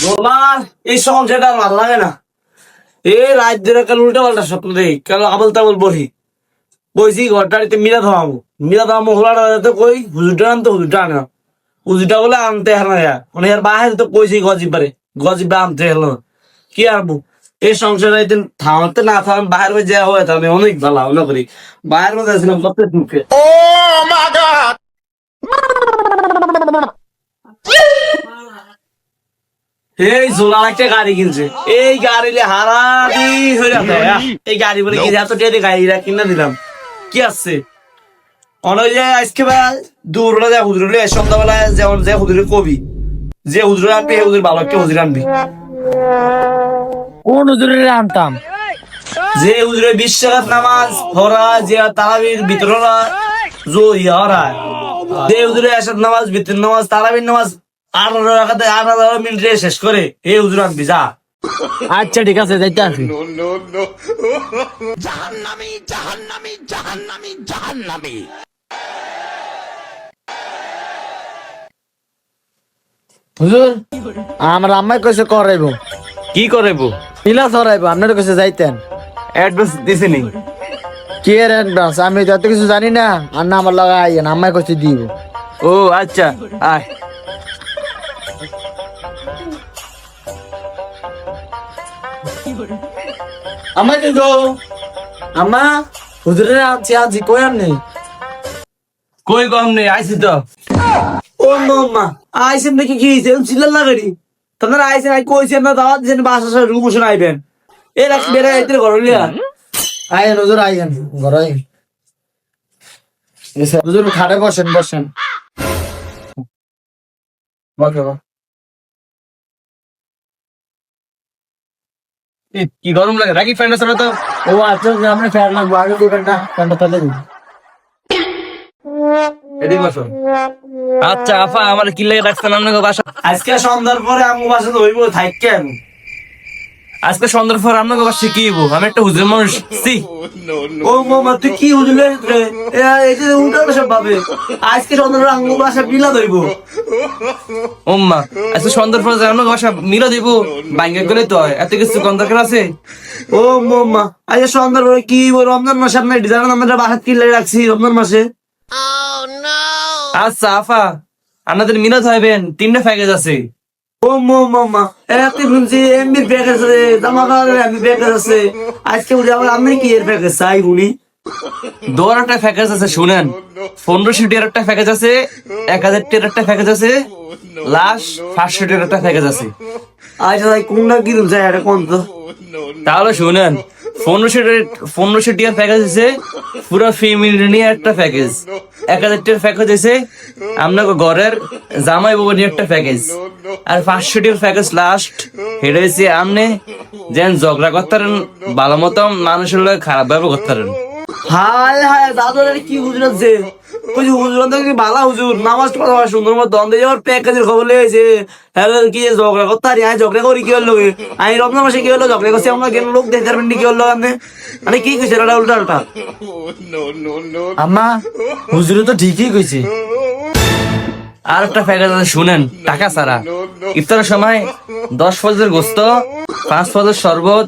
তোমার এই সংসারটা আর ভালো লাগে না। এই রাত ধরে কাল উল্টা পাল্টা স্বপ্ন দেই, কাল আবল তাবল বহি বইছি ঘরটাতে মিলা ধরামো হলাটা কই হুজুরটা আনতো হুজুরটা আনে না। হুজুরটা বলে আনতে হার না মানে আর বাহির তো কইছি গজিবা আনতে হলো কি আনবো। এই সংসারে একদিন থামাতে না থাম বাহির হয়ে যাওয়া হয় আমি অনেক ভালো মনে করি। বাহির মধ্যে ছিলাম কত মুখে এই জোলা একটা গাড়ি কিনছে, এই গাড়ি হারা দিন হয়ে যাবে। এই গাড়ি বলে কি এত টেরে গাড়িটা কিনে দিলাম কি আছে অনেক যে আজকে দূরবেলা যায় হুজুর সন্ধ্যাবেলায় যেমন যে হুজুরের কবি যে হুজুর আনবি এই হুজুর ভালো একটা হুজুর আনবি। কোন হুজুরের আনতাম? যে হুজুরের বিশ্বাস নামাজ পড়া যে তারাবির ভিতরা ইহারা যে হুজুরের এসাদ নামাজ ভিতর নামাজ তারাবির নামাজ 18 মিনিটে শেষ করে এই হুজুর আনবি যা। আচ্ছা ঠিক আছে, যাইতে আসি। হুজুর আমার আম্মাই কইছে করাইব, কি করাইবো? পিলা ধরাইব, আপনার কাছে যাইতেন। অ্যাডভান্স দিছেনি? কি এর অ্যাডভান্স? আমি যত কিছু জানি না, আর না আমার লাগা আইয়েন, আম্মাই কইছে দিব। ও আচ্ছা আয়। আম্মা কি গো? আম্মা হুজুরের আনছি আজি কই আর নেই। কই কম নেই আইসি তো। ও মাম্মা আইসেন নাকি কি চিল্লার লাগাড়ি তোমার আইসেন আই কইছেন না দাওয়াত দিছেন বাসা রুম বসে আইবেন এর এক বেড়া আইতে ঘর লিয়া আইয়েন হুজুর আইয়েন, ঘর আইয়েন। এসে হুজুর খাটে বসেন বসেন। কি গরম লাগে রাখি ফ্যান আছে না তো। ও আচ্ছা, আপনি ফ্যান লাগবো আগে দিবেন না, ফ্যানটা তাহলে দিন। এদিকে বসো। আচ্ছা আফা আমার কি লাগে রাখছেন আপনাকে বাসা? আজকে সন্ধ্যার পরে আমগো বাসা তো হইব থাকেন। আজকে সন্ধ্যার পর আপনাকে বাসা কি হইব? আমি একটা হুজুর মানুষ সি। ও মামা তুই কি হুজুর রে? এই যে উল্টা সব ভাবে আজকে সন্ধ্যার পর আমগো বাসা মিলা দইব। ওম্মা আজকে সন্ধ্যার পর আপনাকে বাসা মিলা দিব বাইঙ্গা গেলে তো হয় এত কিছু কোন দরকার আছে? ও মামা আজ সন্ধ্যার পরে কি হইব? রমজান মাসে আপনি ডিজাইন আমরা বাসা কিনলে রাখছি রমজান মাসে। আচ্ছা আফা আপনাদের মিলাদ হইবেন 3টা প্যাকেজ আছে। ও মামা এত শুনছি এমবির প্যাকেজ আছে, জামাকার এমবি প্যাকেজ আছে, আজকে উঠে আবার আপনি কি এর প্যাকেজ চাই উনি? দোয়ার একটা প্যাকেজ আছে শুনেন, 1500 টাকার একটা প্যাকেজ আছে, 1000 টাকার একটা প্যাকেজ আছে, লাস্ট 500 টাকার একটা প্যাকেজ আছে। আচ্ছা ভাই কোনটা কি চাই এটা কোন তো? তাহলে শুনেন 1500 টাকার প্যাকেজ আছে পুরো ফ্যামিলি নিয়ে একটা প্যাকেজ, 1000 টাকার প্যাকেজ আছে আপনাকে ঘরের জামাই বাবু নিয়ে একটা প্যাকেজ, আর 500 টাকার প্যাকেজ লাস্ট হেঁটে হয়েছে আপনি যেন ঝগড়া করতারেন ভালো মতো মানুষের লোক খারাপ ব্যবহার করতারেন। হায় হায় দাদা কি হুজুর আছে হুজুর কি বালা হুজুর নামাজ পড়া সুন্দর মতো দন্দে যাওয়ার প্যাকেজের খবর লেগেছে। হ্যাঁ কি ঝগড়া করতে পারি আমি ঝগড়া করি কি হলো? আমি রমজান মাসে কি হলো ঝগড়া করছি আমরা কেন লোক দেখতে পারবেন কি হলো? আপনি মানে কি কইছে এটা উল্টা উল্টা? আম্মা হুজুরে তো ঠিকই কইছে। আর একটা প্যাকেজ আছে শুনেন টাকা ছাড়া, ইফতারের সময় 10 ফজের গোস্ত, 5 ফজের শরবত,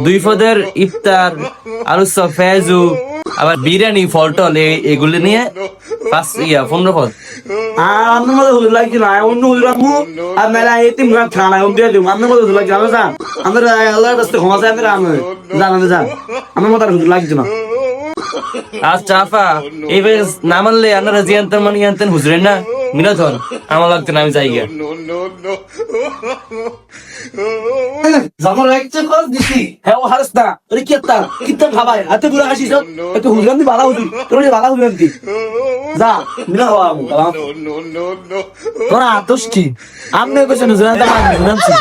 2 ফজের ইফতার, আলু চপ, পেঁয়াজু, আবার বিরিয়ানি ফলটল এগুলো নিয়ে 15 ফজ। আপনার মতো হুজুর লাগছে না, অন্য হুজুর রাখবো আর মেলা এতিম খানা দিয়ে দিব। আপনার মতো হুজুর লাগছে আমরা যান, আমরা আল্লাহর রাস্তে ক্ষমা চাই আমরা জানানো যান, আমার মতো আর হুজুর লাগছে না। আচ্ছা আফা এইভাবে না মানলে আপনারা যে আনতেন মানে আনতেন হুজুরের না মিলাদ হন আমার লাগতো না, আমি যাই গিয়া। হ্যাঁ ও হারস না ওরে কি একটা কিত্তা খাবাই এত দূরে আসিস এত হুজুরান্তি বালা হুজুর তোর বালা হুজুরান্তি যা মিলা হওয়া তোরা আতস কি আপনি কইছেন হুজুর আনছি